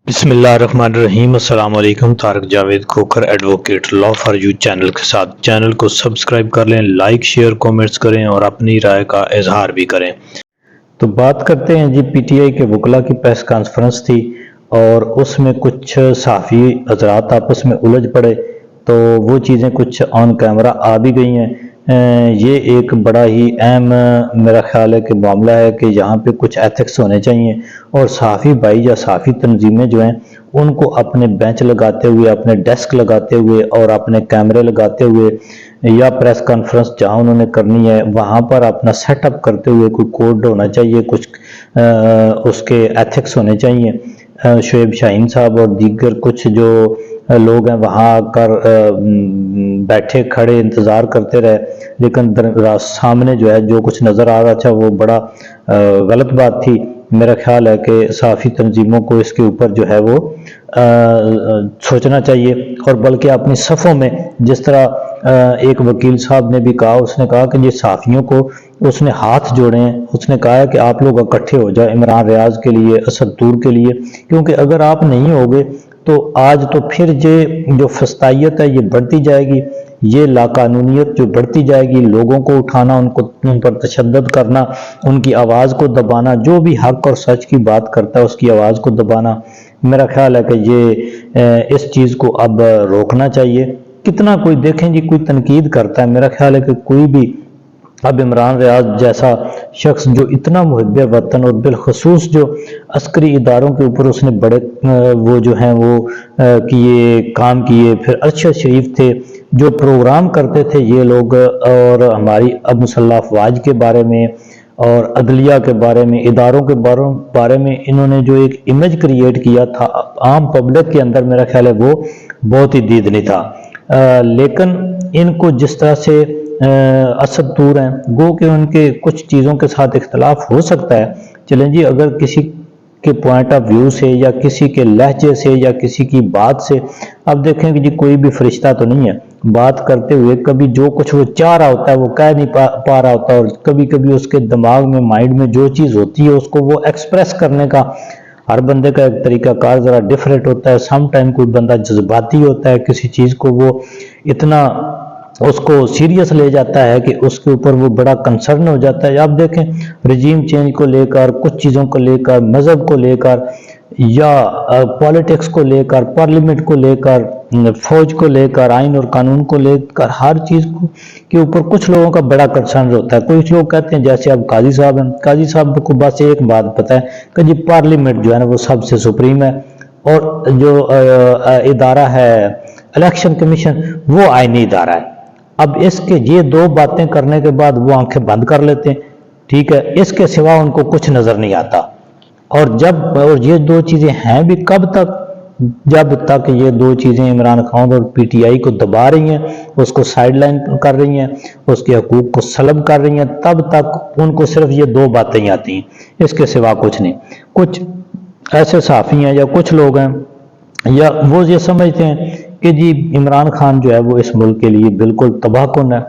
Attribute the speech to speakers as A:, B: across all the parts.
A: بسم اللہ الرحمن الرحیم۔ السلام علیکم۔ Tariq Javed Khokhar advocate law for you channel کے ساتھ چینل کو سبسکرائب کر لیں، لائک شیئر کومنٹس کریں اور اپنی رائے کا اظہار بھی کریں۔ تو بات کرتے ہیں جی پی ٹی آئی کے وکلاء کی پریس کانفرنس تھی اور اس میں کچھ صحافی حضرات آپس میں الجھ پڑے تو وہ چیزیں کچھ آن کیمرہ آ بھی گئی ہیں۔ یہ ایک بڑا ہی اہم میرا خیال ہے کہ معاملہ ہے کہ یہاں پہ کچھ ایتھکس ہونے چاہیے اور صحافی بھائی یا صحافی تنظیمیں جو ہیں ان کو اپنے بینچ لگاتے ہوئے، اپنے ڈیسک لگاتے ہوئے اور اپنے کیمرے لگاتے ہوئے یا پریس کانفرنس جہاں انہوں نے کرنی ہے وہاں پر اپنا سیٹ اپ کرتے ہوئے کوئی کوڈ ہونا چاہیے، کچھ اس کے ایتھکس ہونے چاہیے۔ شعیب شاہین صاحب اور دیگر کچھ جو لوگ ہیں وہاں آ کر بیٹھے کھڑے انتظار کرتے رہے، لیکن سامنے جو ہے جو کچھ نظر آ رہا تھا وہ بڑا غلط بات تھی۔ میرا خیال ہے کہ صحافی تنظیموں کو اس کے اوپر جو ہے وہ سوچنا چاہیے اور بلکہ اپنی صفوں میں، جس طرح ایک وکیل صاحب نے بھی کہا، اس نے کہا کہ یہ صحافیوں کو اس نے ہاتھ جوڑے ہیں، اس نے کہا ہے کہ آپ لوگ اکٹھے ہو جائیں عمران ریاض کے لیے، اسد طور کے لیے، کیونکہ اگر آپ نہیں ہوگے تو آج تو پھر یہ جو فسطائیت ہے یہ بڑھتی جائے گی، یہ لاقانونیت جو بڑھتی جائے گی، لوگوں کو اٹھانا، ان پر تشدد کرنا، ان کی آواز کو دبانا، جو بھی حق اور سچ کی بات کرتا ہے اس کی آواز کو دبانا۔ میرا خیال ہے کہ یہ اس چیز کو اب روکنا چاہیے۔ کتنا کوئی دیکھیں جی کوئی تنقید کرتا ہے، میرا خیال ہے کہ کوئی بھی اب عمران ریاض جیسا شخص جو اتنا محب وطن اور بالخصوص جو عسکری اداروں کے اوپر اس نے بڑے وہ جو ہیں وہ کام کیے، پھر ارشد شریف تھے جو پروگرام کرتے تھے یہ لوگ، اور ہماری اب مسلح افواج کے بارے میں اور عدلیہ کے بارے میں، اداروں کے بارے میں انہوں نے جو ایک امیج کریٹ کیا تھا عام پبلک کے اندر، میرا خیال ہے وہ بہت ہی دیدنی تھا۔ لیکن ان کو جس طرح سے اسد طور ہیں، گو کہ ان کے کچھ چیزوں کے ساتھ اختلاف ہو سکتا ہے، چلیں جی اگر کسی کے پوائنٹ آف ویو سے یا کسی کے لہجے سے یا کسی کی بات سے، اب دیکھیں کہ جی کوئی بھی فرشتہ تو نہیں ہے، بات کرتے ہوئے کبھی جو کچھ وہ چاہ رہا ہوتا ہے وہ کہہ نہیں پا رہا ہوتا، اور کبھی کبھی اس کے دماغ میں مائنڈ میں جو چیز ہوتی ہے اس کو وہ ایکسپریس کرنے کا ہر بندے کا ایک طریقہ کار ذرا ڈیفرنٹ ہوتا ہے۔ سم ٹائم کوئی بندہ جذباتی ہوتا ہے، کسی چیز کو وہ اتنا اس کو سیریس لے جاتا ہے کہ اس کے اوپر وہ بڑا کنسرن ہو جاتا ہے۔ آپ دیکھیں رجیم چینج کو لے کر، کچھ چیزوں کو لے کر، مذہب کو لے کر یا پالیٹکس کو لے کر، پارلیمنٹ کو لے کر، فوج کو لے کر، آئین اور قانون کو لے کر، ہر چیز کے اوپر کچھ لوگوں کا بڑا کنسرن ہوتا ہے۔ کچھ لوگ کہتے ہیں جیسے اب قاضی صاحب ہیں، قاضی صاحب کو بس ایک بات پتہ ہے کہ جی پارلیمنٹ جو ہے نا وہ سب سے سپریم ہے، اور جو ادارہ ہے الیکشن کمیشن وہ آئینی ادارہ ہے۔ اب اس کے یہ دو باتیں کرنے کے بعد وہ آنکھیں بند کر لیتے ہیں، ٹھیک ہے، اس کے سوا ان کو کچھ نظر نہیں آتا۔ اور یہ دو چیزیں ہیں بھی کب تک؟ جب تک یہ دو چیزیں عمران خان اور پی ٹی آئی کو دبا رہی ہیں، اس کو سائیڈ لائن کر رہی ہیں، اس کے حقوق کو سلب کر رہی ہیں، تب تک ان کو صرف یہ دو باتیں ہی آتی ہیں، اس کے سوا کچھ نہیں۔ کچھ ایسے صحافی ہیں یا کچھ لوگ ہیں یا وہ یہ سمجھتے ہیں کہ جی عمران خان جو ہے وہ اس ملک کے لیے بالکل تباہ کن ہے۔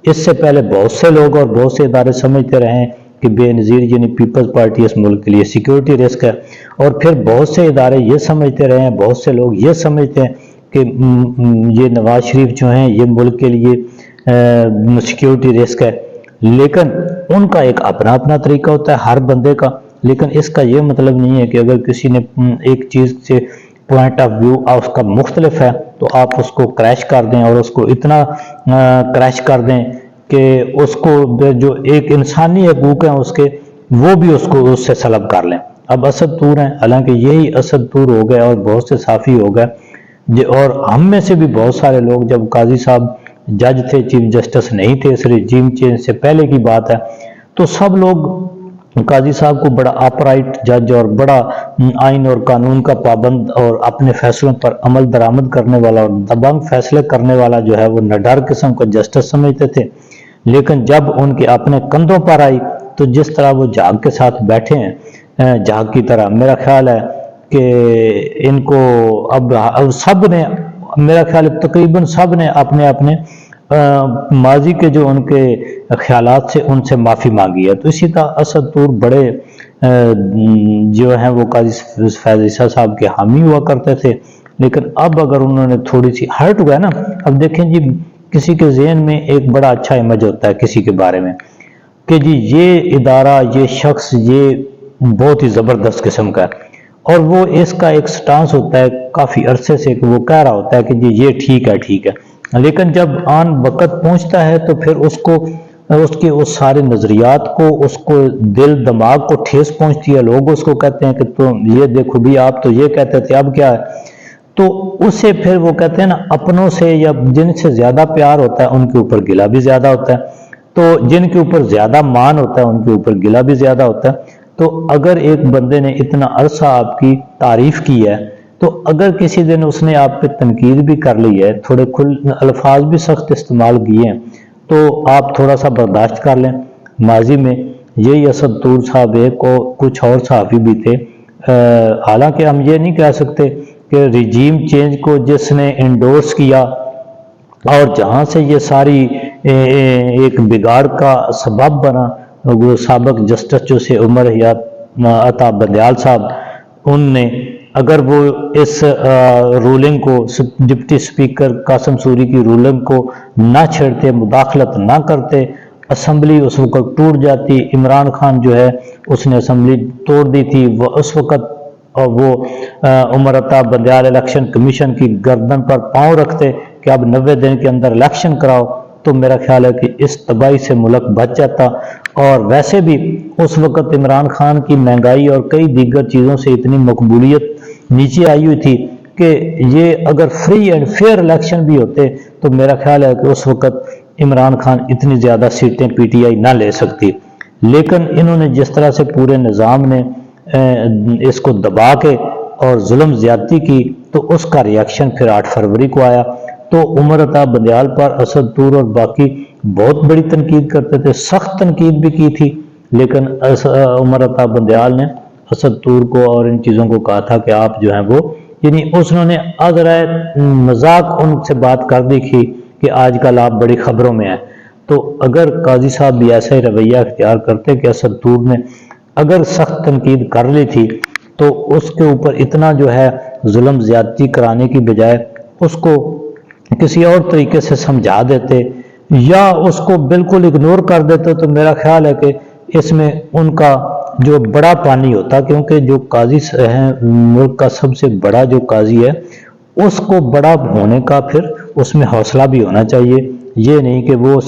A: اس سے پہلے بہت سے لوگ اور بہت سے ادارے سمجھتے رہے ہیں کہ بے نظیر یعنی پیپلز پارٹی اس ملک کے لیے سیکیورٹی رسک ہے، اور پھر بہت سے ادارے یہ سمجھتے رہے ہیں، بہت سے لوگ یہ سمجھتے ہیں کہ یہ نواز شریف جو ہیں یہ ملک کے لیے سیکیورٹی رسک ہے۔ لیکن ان کا ایک اپنا اپنا طریقہ ہوتا ہے ہر بندے کا، لیکن اس کا یہ مطلب نہیں ہے کہ اگر کسی نے ایک چیز سے پوائنٹ آف ویو اس کا مختلف ہے تو آپ اس کو کریش کر دیں، اور اس کو اتنا کریش کر دیں کہ اس کو جو ایک انسانی حقوق ہیں اس کے وہ بھی اس سے سلب کر لیں۔ اب اسد طور ہیں، حالانکہ یہی اسد طور ہو گئے اور بہت سے صحافی ہو گئے، اور ہم میں سے بھی بہت سارے لوگ، جب قاضی صاحب جج تھے، چیف جسٹس نہیں تھے، اس رجیم چینج سے پہلے کی بات ہے، تو سب لوگ قاضی صاحب کو بڑا اپرائٹ جج اور بڑا آئین اور قانون کا پابند اور اپنے فیصلوں پر عمل درآمد کرنے والا اور دبنگ فیصلے کرنے والا جو ہے وہ نڈر قسم کا جسٹس سمجھتے تھے۔ لیکن جب ان کے اپنے کندھوں پر آئی تو جس طرح وہ جھاگ کے ساتھ بیٹھے ہیں جھاگ کی طرح، میرا خیال ہے کہ ان کو اب سب نے، میرا خیال ہے تقریباً سب نے اپنے اپنے ماضی کے جو ان کے خیالات سے ان سے معافی مانگی ہے۔ تو اسی طرح اسد طور بڑے جو ہیں وہ قاضی فیض عیسیٰ صاحب کے حامی ہوا کرتے تھے، لیکن اب اگر انہوں نے تھوڑی سی ہرٹ ہوا ہے نا، اب دیکھیں جی کسی کے ذہن میں ایک بڑا اچھا امیج ہوتا ہے کسی کے بارے میں کہ جی یہ ادارہ، یہ شخص، یہ بہت ہی زبردست قسم کا ہے، اور وہ اس کا ایک سٹانس ہوتا ہے کافی عرصے سے کہ وہ کہہ رہا ہوتا ہے کہ جی یہ ٹھیک ہے ٹھیک ہے، لیکن جب آن وقت پہنچتا ہے تو پھر اس کے اس سارے نظریات کو، اس کو دل دماغ کو ٹھیس پہنچتی ہے، لوگ اس کو کہتے ہیں کہ تم یہ دیکھو بھی آپ تو یہ کہتے تھے اب کیا ہے، تو اسے پھر وہ کہتے ہیں نا اپنوں سے یا جن سے زیادہ پیار ہوتا ہے ان کے اوپر گلہ بھی زیادہ ہوتا ہے، تو جن کے اوپر زیادہ مان ہوتا ہے ان کے اوپر گلہ بھی زیادہ ہوتا ہے۔ تو اگر ایک بندے نے اتنا عرصہ آپ کی تعریف کی ہے، تو اگر کسی دن اس نے آپ پہ تنقید بھی کر لی ہے، تھوڑے الفاظ بھی سخت استعمال کیے ہیں، تو آپ تھوڑا سا برداشت کر لیں۔ ماضی میں یہی اسد طور صاحب ایک اور کچھ اور صحافی بھی تھے، حالانکہ ہم یہ نہیں کہہ سکتے کہ رجیم چینج کو جس نے انڈورس کیا اور جہاں سے یہ ساری ایک بگاڑ کا سبب بنا، وہ سابق جسٹس جو سے عمر حیات عطا بندیال صاحب، ان نے اگر وہ اس رولنگ کو، ڈپٹی سپیکر قاسم سوری کی رولنگ کو نہ چھیڑتے، مداخلت نہ کرتے، اسمبلی اس وقت ٹوٹ جاتی۔ عمران خان جو ہے اس نے اسمبلی توڑ دی تھی، وہ اس وقت وہ عمر عطا بندیال الیکشن کمیشن کی گردن پر پاؤں رکھتے کہ اب 90 دن کے اندر الیکشن کراؤ، تو میرا خیال ہے کہ اس تباہی سے ملک بچ جاتا۔ اور ویسے بھی اس وقت عمران خان کی مہنگائی اور کئی دیگر چیزوں سے اتنی مقبولیت نیچے آئی ہوئی تھی کہ یہ اگر فری اینڈ فیئر الیکشن بھی ہوتے تو میرا خیال ہے کہ اس وقت عمران خان اتنی زیادہ سیٹیں پی ٹی آئی نہ لے سکتی، لیکن انہوں نے جس طرح سے پورے نظام نے اس کو دبا کے اور ظلم زیادتی کی، تو اس کا ریاکشن پھر 8 فروری کو آیا۔ تو عمر عطا بندیال پر اسد طور اور باقی بہت بڑی تنقید کرتے تھے، سخت تنقید بھی کی تھی، لیکن عمر عطا بندیال نے اسد طور کو اور ان چیزوں کو کہا تھا کہ آپ جو ہیں وہ، یعنی انہوں نے ذرائع مذاق ان سے بات کر دی تھی کہ آج کل آپ بڑی خبروں میں ہیں۔ تو اگر قاضی صاحب بھی ایسا ہی رویہ اختیار کرتے کہ اسد طور نے اگر سخت تنقید کر لی تھی تو اس کے اوپر اتنا جو ہے ظلم زیادتی کرانے کی بجائے اس کو کسی اور طریقے سے سمجھا دیتے یا اس کو بالکل اگنور کر دیتے، تو میرا خیال ہے کہ اس میں ان کا جو بڑا پانی ہوتا، کیونکہ جو قاضی ہیں ملک کا سب سے بڑا جو قاضی ہے، اس کو بڑا ہونے کا پھر اس میں حوصلہ بھی ہونا چاہیے، یہ نہیں کہ وہ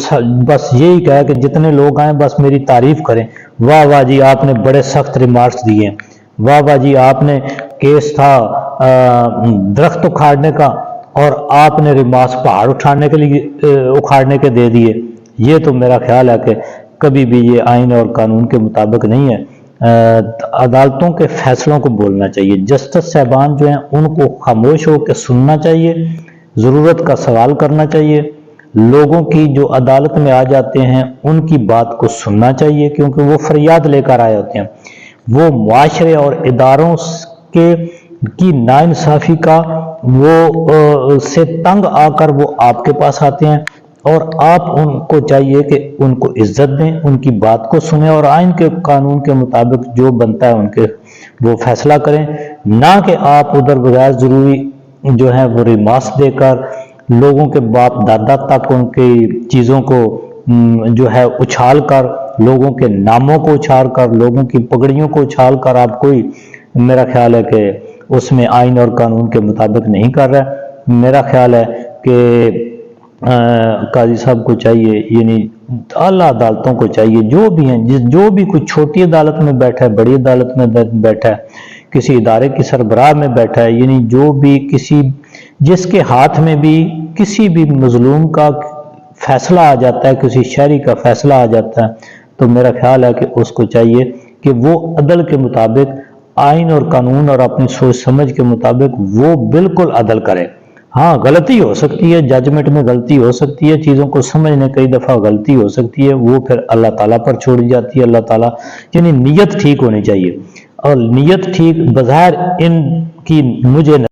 A: بس یہی کہے کہ جتنے لوگ آئیں بس میری تعریف کریں، واہ واہ جی آپ نے بڑے سخت ریمارکس دیے ہیں، واہ واہ جی آپ نے کیس تھا درخت اکھاڑنے کا اور آپ نے ریمارکس پہاڑ اٹھانے کے لیے اکھاڑنے کے دے دیے، یہ تو میرا خیال ہے کہ کبھی بھی یہ آئین اور قانون کے مطابق نہیں ہے۔ عدالتوں کے فیصلوں کو بولنا چاہیے، جسٹس صاحبان جو ہیں ان کو خاموش ہو کے سننا چاہیے، ضرورت کا سوال کرنا چاہیے، لوگوں کی جو عدالت میں آ جاتے ہیں ان کی بات کو سننا چاہیے، کیونکہ وہ فریاد لے کر آئے ہوتے ہیں، وہ معاشرے اور اداروں کی ناانصافی کا وہ سے تنگ آ کر وہ آپ کے پاس آتے ہیں، اور آپ ان کو چاہیے کہ ان کو عزت دیں، ان کی بات کو سنیں اور آئین کے قانون کے مطابق جو بنتا ہے ان کے وہ فیصلہ کریں، نہ کہ آپ ادھر بغیر ضروری جو ہے وہ ریمارکس دے کر لوگوں کے باپ دادا تک ان کی چیزوں کو جو ہے اچھال کر، لوگوں کے ناموں کو اچھال کر، لوگوں کی پگڑیوں کو اچھال کر آپ کوئی، میرا خیال ہے کہ اس میں آئین اور قانون کے مطابق نہیں کر رہا۔ میرا خیال ہے کہ قاضی صاحب کو چاہیے، یعنی اعلیٰ عدالتوں کو چاہیے، جو بھی ہیں، جو بھی کوئی چھوٹی عدالت میں بیٹھا ہے، بڑی عدالت میں بیٹھا ہے، کسی ادارے کی سربراہ میں بیٹھا ہے، یعنی جو بھی جس کے ہاتھ میں بھی کسی بھی مظلوم کا فیصلہ آ جاتا ہے، کسی شہری کا فیصلہ آ جاتا ہے، تو میرا خیال ہے کہ اس کو چاہیے کہ وہ عدل کے مطابق، آئین اور قانون اور اپنی سوچ سمجھ کے مطابق وہ بالکل عدل کرے۔ ہاں غلطی ہو سکتی ہے، ججمنٹ میں غلطی ہو سکتی ہے، چیزوں کو سمجھنے کئی دفعہ غلطی ہو سکتی ہے، وہ پھر اللہ تعالیٰ پر چھوڑی جاتی ہے۔ اللہ تعالیٰ یعنی نیت ٹھیک ہونی چاہیے، اور نیت ٹھیک بظاہر ان کی مجھے